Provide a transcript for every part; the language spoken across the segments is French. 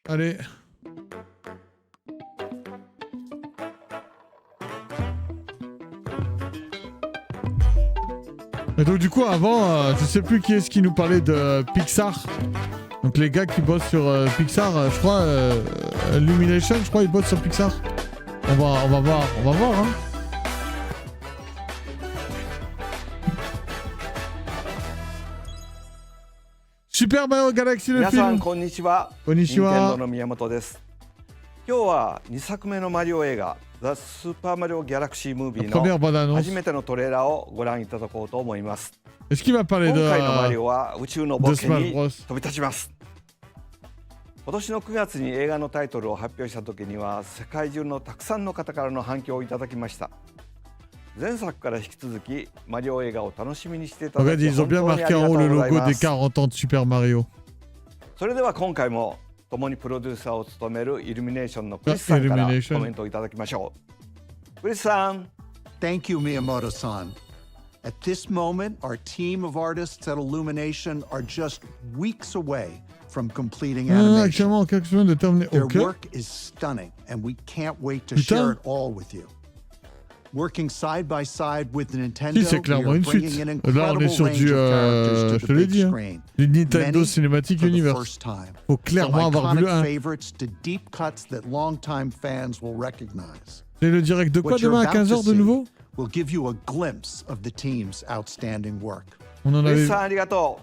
Allez. Et donc du coup avant, je sais plus qui est-ce qui nous parlait de Pixar. Donc les gars qui bossent sur Pixar, je crois, Illumination, je crois ils bossent sur Pixar. On va voir hein. Super Mario Galaxy le 皆さん film. こんにちは。こんにちは。任天堂の宮本です。今日は2作目のマリオ映画「ザ・スーパーマリオ・ギャラクシー・ムービー」 Première bande の annonce. 初めてのトレーラーをご覧いただこうと思います。 Est-ce qu'il va parler 今回のマリ de オは宇宙の冒険 Smash に Bros. 飛び立ちます。今年の9月に映画のタイトルを発表した時には世界中のたくさんの方からの反響をいただきました。前作から引き続きマリオ映画を楽しみにしていただ Regarde, き ils ont 本 bien 当にあ marqué りが en と haut le うござい logo ま des す。 40 ans de Super Mario. それでは今回も共にプロデューサーを務めるイルミネーションのクリスさんからコメントをいただきましょう。クリスさん。 Thank you, Miyamoto-san. At this moment, our team of artists at Illumination are just weeks away from completing animation. Actuellement, quelques semaines de terminer. Their Ok. work is stunning, and we can't wait to Putain. share it all with you. Working side by side with Nintendo, Si, c'est we clairement are une bringing suite. an Là, on est incredible sur range du, of characters je to te the l'ai big dit, hein. screen. Du Nintendo Many Cinematic for the Universe. first time. Faut clairement From avoir vu le iconic 1. favorites to deep cuts that longtime fans will recognize. C'est le direct de quoi What you're demain à about to 15h de see nouveau? will give you a glimpse of the team's outstanding work. On en クリ avait ス vu. さんありがと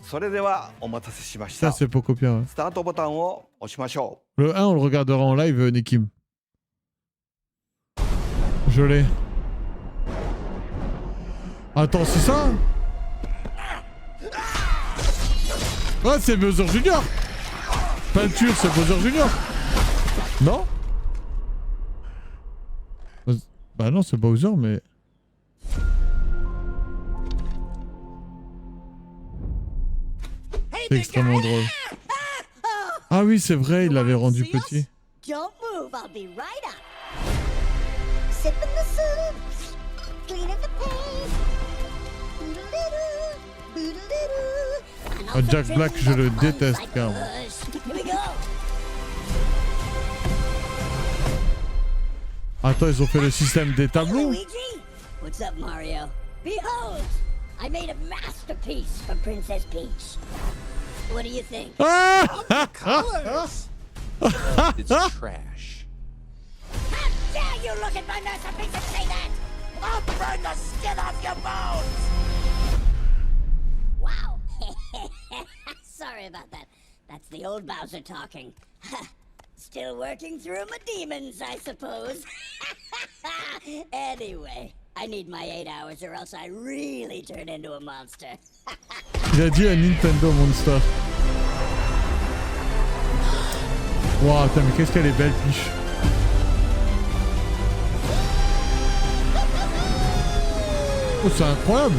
う。それではお待たせしまし Ça, た。 c'est Pocopia. Ouais. スタートボタンを押しましょ Le 1, on le regardera en live, Nekim. Je l'ai. Attends, c'est ça? Ah, c'est Bowser Junior. Peinture, c'est Bowser Junior. Non? Bah non, c'est Bowser, mais... C'est extrêmement drôle. Ah oui, c'est vrai, il l'avait rendu petit. Don't move, I'll be right up. Sipping the soup, cleaning the paint. Ah, Jack Black, je le déteste, carrément. Here we go. Attends, ils ont fait le système des Hey, tableaux? Luigi. What's up, Mario? Behold, I made a masterpiece for Princess Peach. What do you think? Ah! Colors! It's trash. How dare you look at my masterpiece and say that? I'll burn the skin off your bones! Wow. Sorry about that. That's the old Bowser talking. Still working through my demons, I suppose. Anyway, I need my 8 hours or else I really turn into a monster. Il a dit un Nintendo Monster. Waouh, putain, mais qu'est-ce qu'elle est belle, Peach. Oh, c'est incroyable.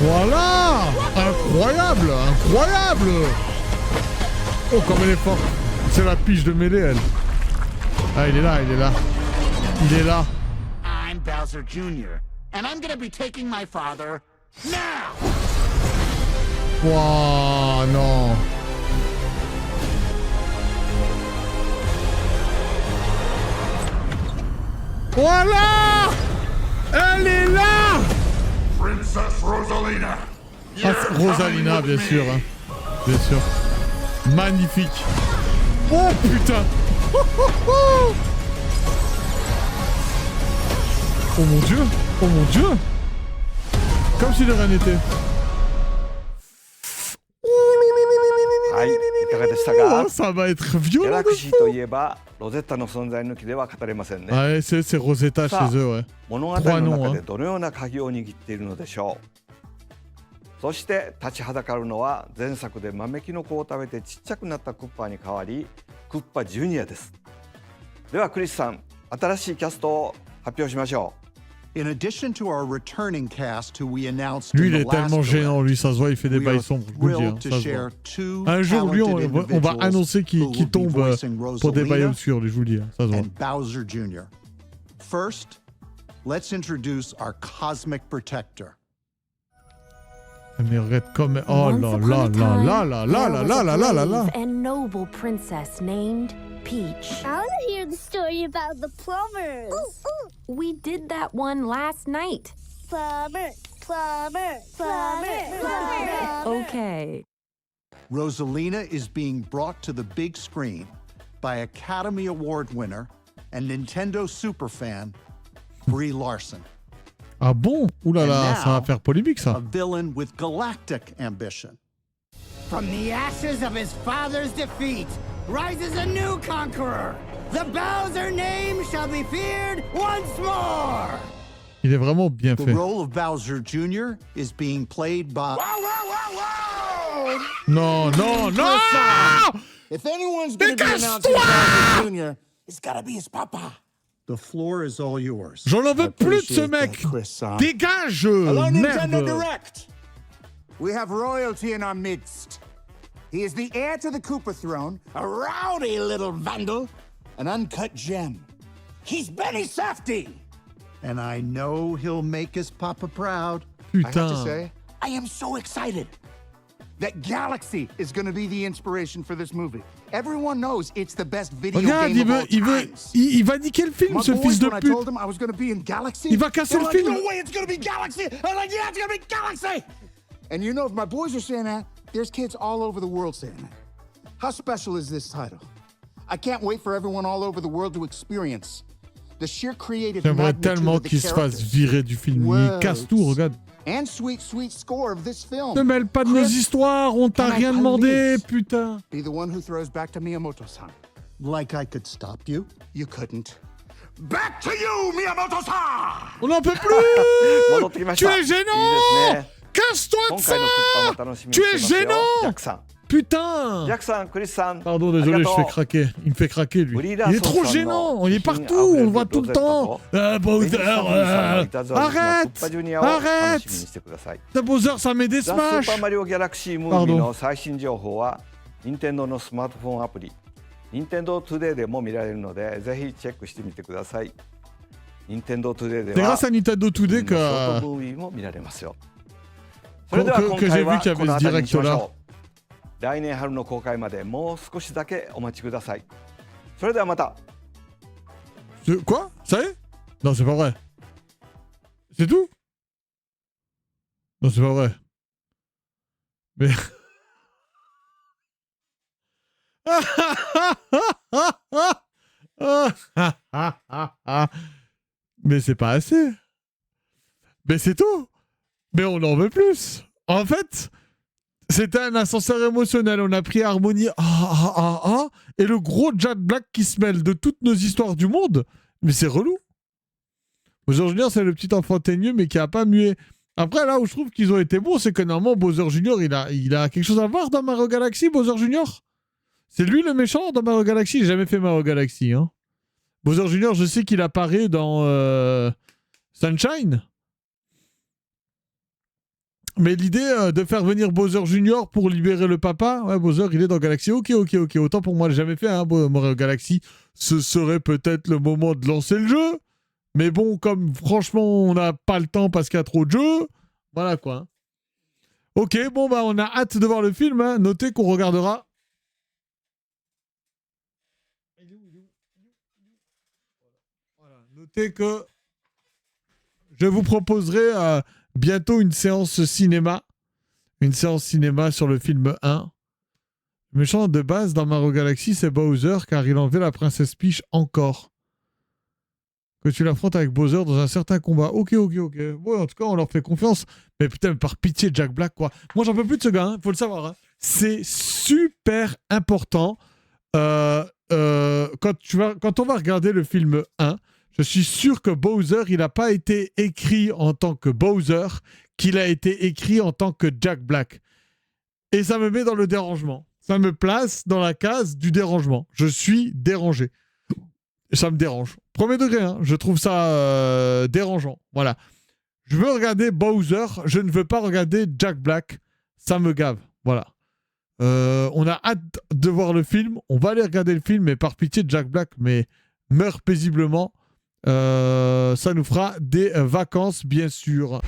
Voilà. Incroyable, incroyable. Oh, comme elle est forte. C'est la Peach de mêlée, elle. Ah, il est là, il est là. Il est là. I'm Bowser Jr., and I'm gonna be taking my father now! Waouh, non. Voilà. Elle est là. Princess Rosalina. Ah, c'est Rosalina, bien sûr. Hein. Bien sûr. Magnifique. Oh putain. Oh mon dieu. Oh mon dieu. Comme si de rien n'était. う。はい、いかがでしたか Oh, ça va être ギャ violent. ラクシーといえばロゼッタの存在抜きでは語れませんね。 Ouais, c'est Rosetta Ça. chez eux, ouais. 物語 Trois の noms, 中 hein. でどのような鍵を握っているのでしょう。そして立ちはだかるのは前作で豆キノコを食べてちっちゃくなったクッパに代わりクッパジュニアです。ではクリスさん、新しいキャストを発表しましょう。 In addition to our returning cast, who we announced Lui, in il the est tellement last gênant, lui, ça se voit, il fait des we are bails sombres. Je vous le dis, hein, thrilled to ça se voit. share two Un jour, lui, talented on va individuals annoncer who will qu'il be tombe voicing pour des bails Rosalina obscurs, lui, je vous le dis, hein, ça se voit. and Bowser Jr. First, let's introduce our cosmic protector. Mais regarde comme... Oh Once là upon là a là time, là là là là there là was là a là là là. brave and noble princess named Peach. I want to hear the story about the plumbers. We did that one last night. Plumber, plumber, plumber, plumber. Okay. Rosalina is being brought to the big screen by Academy Award winner and Nintendo superfan Brie Larson, Ah bon? Ouh là là, And ça va now- faire polémique ça. a villain with galactic ambition. From the ashes of his father's defeat rises a new conqueror. The Bowser name shall be feared once more. Il est vraiment bien The fait. role of Bowser Jr. is being played by Non, non, non! If anyone's gonna be announcing Décasse-toi! Bowser Jr., it's gotta be his papa. The floor is all yours. J'en en veux plus de ce Appreciate mec! that, Chris-san. Dégage! Hello, Nintendo Merde! Direct. We have royalty in our midst. He is the heir to the Koopa throne, a rowdy little vandal, an uncut gem. He's Benny Safdie. And I know he'll make his papa proud. I have to Putain. say, I am so excited that Galaxy is going to be the inspiration for this movie. Everyone knows it's the best video Regarde, game of all il veut, times. il va niquer le film, My ce boys, fils de when I pute. told them I was going to be in Galaxy, Il va casser they le were like, film. no way, it's going to be Galaxy. I'm like, yeah, it's going to be Galaxy. And you know, if my boys are saying that, there's kids all over the world saying that. How special is this title? I can't wait for everyone all over the world to experience the sheer creative J'aimerais magnitude tellement of the qu'il se fasse characters virer du film. Il Words. casse tout, regarde. and sweet, sweet score of this film. Ne mêle pas de nos Chris, histoires, on t'a can I rien please demandé, putain. Be the one who throws back to Miyamoto-san. Like I could stop you? You couldn't. Back to you, Miyamoto-san! On n'en peut 戻ってき plus. まし Tu た。 es いいですね gênant. Casse-toi 今 de 回のクッパ ça. も楽しみに Tu して es ますよ。ジャッ gênant. クさん。 Putain. ジャックさん、クリスさん。 Pardon, あり désolé, が je と fais う craquer. Il me fait craquer, lui. Brie Il est Larson trop さんの gênant. Il est 品 partout. あふれ On る le voit tout le ロゼット temps. と Ah, ベニ Bowser. ス・サムルさんのいたずら好きなクッ Arrête. パジュニアを楽しみに Arrête. してください。 Ta Bowser, ça met des ザ・スー smash. パーマリオギャラクシームービーの最新情報は、任天堂のスマートフォンアプリ、任天堂トゥデイでも見られるので、ぜひチェックしてみてください。任天堂トゥデイで C'est は、 grâce à Nintendo ショ Today ー que... トムービーも見られますよ。それでは que 今 j'ai 回 vu は qu'il y この avait ce 辺りにしまし direct-là. ょう。来年春の公開までもう少しだけお待ちください。それではまた。 Quoi? Ça y est? Non, c'est pas vrai. C'est tout? Non, c'est pas vrai. Mais... Mais c'est pas assez. Mais c'est tout. Mais on en veut plus. En fait, c'était un ascenseur émotionnel. On a pris Harmonie. Et le gros Jack Black qui se mêle de toutes nos histoires du monde. Mais c'est relou. Bowser Jr., c'est le petit enfant teigneux, mais qui a pas mué. Après, là où je trouve qu'ils ont été bons, c'est que normalement, Bowser Jr., il a quelque chose à voir dans Mario Galaxy, Bowser Jr. C'est lui le méchant dans Mario Galaxy. J'ai jamais fait Mario Galaxy. Hein. Bowser Jr., je sais qu'il apparaît dans Sunshine. Mais l'idée de faire venir Bowser Jr. pour libérer le papa, ouais, Bowser, il est dans Galaxy. Ok. Autant pour moi, j'ai jamais fait Mario Galaxy. Ce serait peut-être le moment de lancer le jeu. Mais bon, comme franchement, on n'a pas le temps parce qu'il y a trop de jeux. Voilà quoi. Ok, bon, bah, on a hâte de voir le film. Hein. Notez qu'on regardera. Voilà. Notez que je vous proposerai bientôt une séance cinéma. Une séance cinéma sur le film 1. Le méchant de base dans Mario Galaxy, c'est Bowser, car il enlevait la princesse Peach encore. Que tu l'affrontes avec Bowser dans un certain combat. Ok. Bon, en tout cas, on leur fait confiance. Mais putain, par pitié, Jack Black, quoi. Moi, j'en peux plus de ce gars, hein. Faut le savoir. Hein. C'est super important. Quand on va regarder le film 1, je suis sûr que Bowser, il n'a pas été écrit en tant que Bowser, qu'il a été écrit en tant que Jack Black. Et ça me met dans le dérangement. Ça me place dans la case du dérangement. Je suis dérangé. Ça me dérange. Premier degré, hein. Je trouve ça dérangeant. Voilà. Je veux regarder Bowser, je ne veux pas regarder Jack Black. Ça me gave. Voilà. On a hâte de voir le film. On va aller regarder le film, mais par pitié, Jack Black, mais meurt paisiblement. Ça nous fera des vacances, bien sûr.